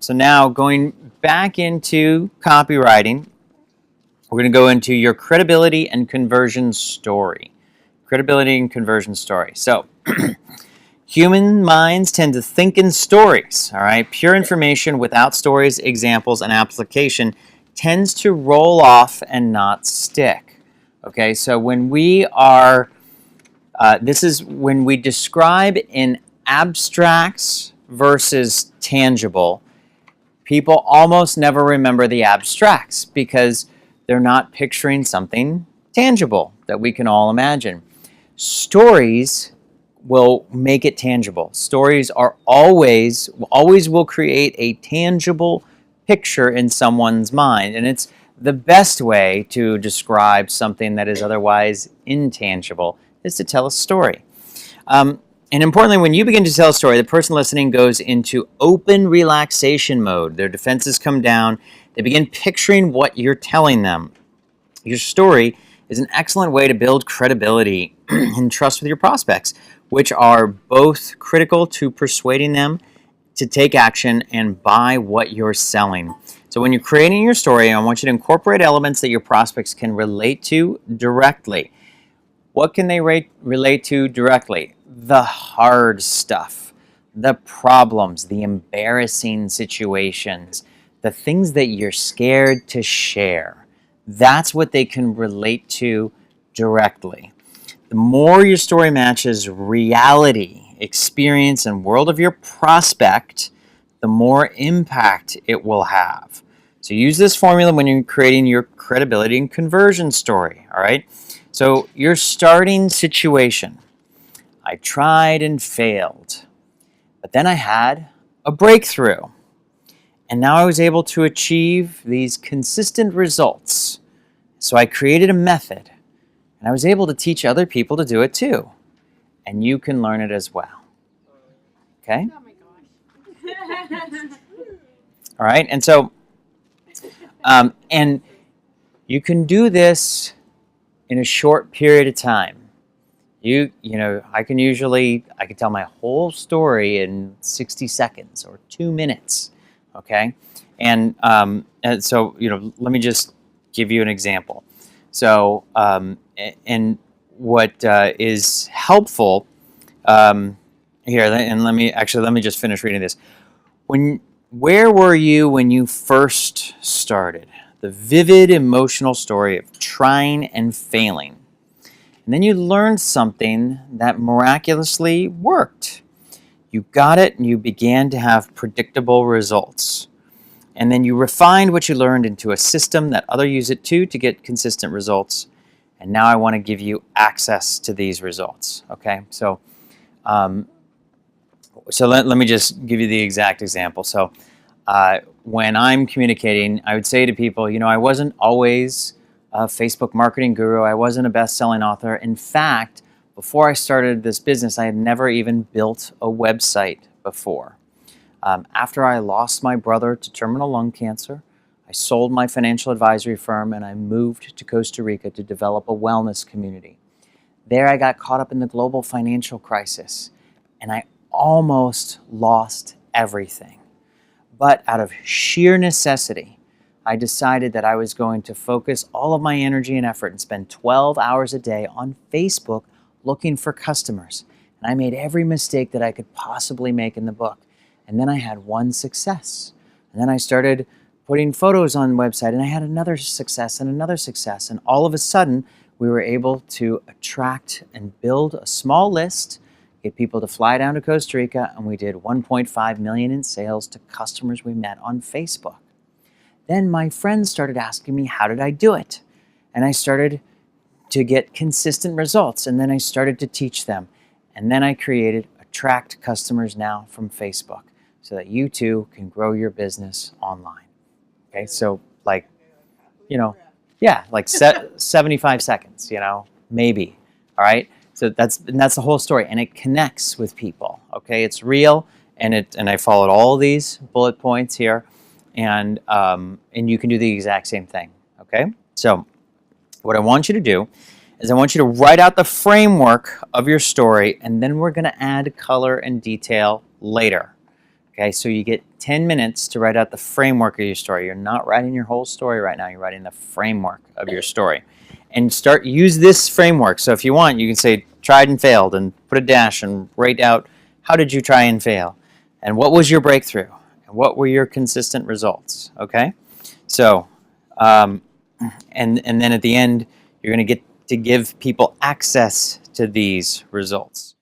So now going back into copywriting, we're going to go into your credibility and conversion story. Credibility and conversion story. So human minds tend to think in stories, all right? Pure information without stories, examples, and application tends to roll off and not stick. Okay, so when we are, this is when we describe in abstracts versus tangible, people almost never remember the abstracts because they're not picturing something tangible that we can all imagine. Stories will make it tangible. Stories are always will create a tangible picture in someone's mind, and it's the best way to describe something that is otherwise intangible is to tell a story. And importantly, when you begin to tell a story, the person listening goes into open relaxation mode. Their defenses come down. They begin picturing what you're telling them. Your story is an excellent way to build credibility and trust with your prospects, which are both critical to persuading them to take action and buy what you're selling. So when you're creating your story, I want you to incorporate elements that your prospects can relate to directly. What can they relate to directly? The hard stuff, the problems, the embarrassing situations, the things that you're scared to share. That's what they can relate to directly. The more your story matches reality, experience, and world of your prospect, the more impact it will have. So use this formula when you're creating your credibility and conversion story, all right? So your starting situation. I tried and failed, but then I had a breakthrough. And now I was able to achieve these consistent results. So I created a method, and I was able to teach other people to do it too. And you can learn it as well. Okay? Oh my gosh. All right, and so, and you can do this in a short period of time. You know, I can tell my whole story in 60 seconds or 2 minutes, okay? And so, let me just give you an example. So, and what is helpful here, and let me just finish reading this. Where were you when you first started? The vivid emotional story of trying and failing. And then you learned something that miraculously worked. You got it and you began to have predictable results. And then you refined what you learned into a system that others use it to get consistent results. And now I want to give you access to these results. Okay, so let me just give you the exact example. So when I'm communicating, I would say to people, I wasn't always a Facebook marketing guru. I wasn't a best-selling author. In fact, before I started this business, I had never even built a website before. After I lost my brother to terminal lung cancer, I sold my financial advisory firm and I moved to Costa Rica to develop a wellness community. There I got caught up in the global financial crisis and I almost lost everything. But out of sheer necessity, I decided that I was going to focus all of my energy and effort and spend 12 hours a day on Facebook looking for customers. And I made every mistake that I could possibly make in the book. And then I had one success. And then I started putting photos on the website and I had another success and another success. And all of a sudden, we were able to attract and build a small list, get people to fly down to Costa Rica, and we did 1.5 million in sales to customers we met on Facebook. Then my friends started asking me, how did I do it? And I started to get consistent results. And then I started to teach them. And then I created Attract Customers Now from Facebook so that you too can grow your business online. Okay, so like 75 seconds, maybe. All right. So that's the whole story. And it connects with people. Okay, it's real. And I followed all of these bullet points here. And you can do the exact same thing, okay? So what I want you to do is I want you to write out the framework of your story, and then we're going to add color and detail later, Okay, so you get 10 minutes to write out the framework of your story. You're not writing your whole story right now. You're writing the framework of your story. And use this framework. So if you want, you can say tried and failed and put a dash and write out how did you try and fail? And what was your breakthrough? And what were your consistent results? Okay? So, and then at the end, you're going to get to give people access to these results.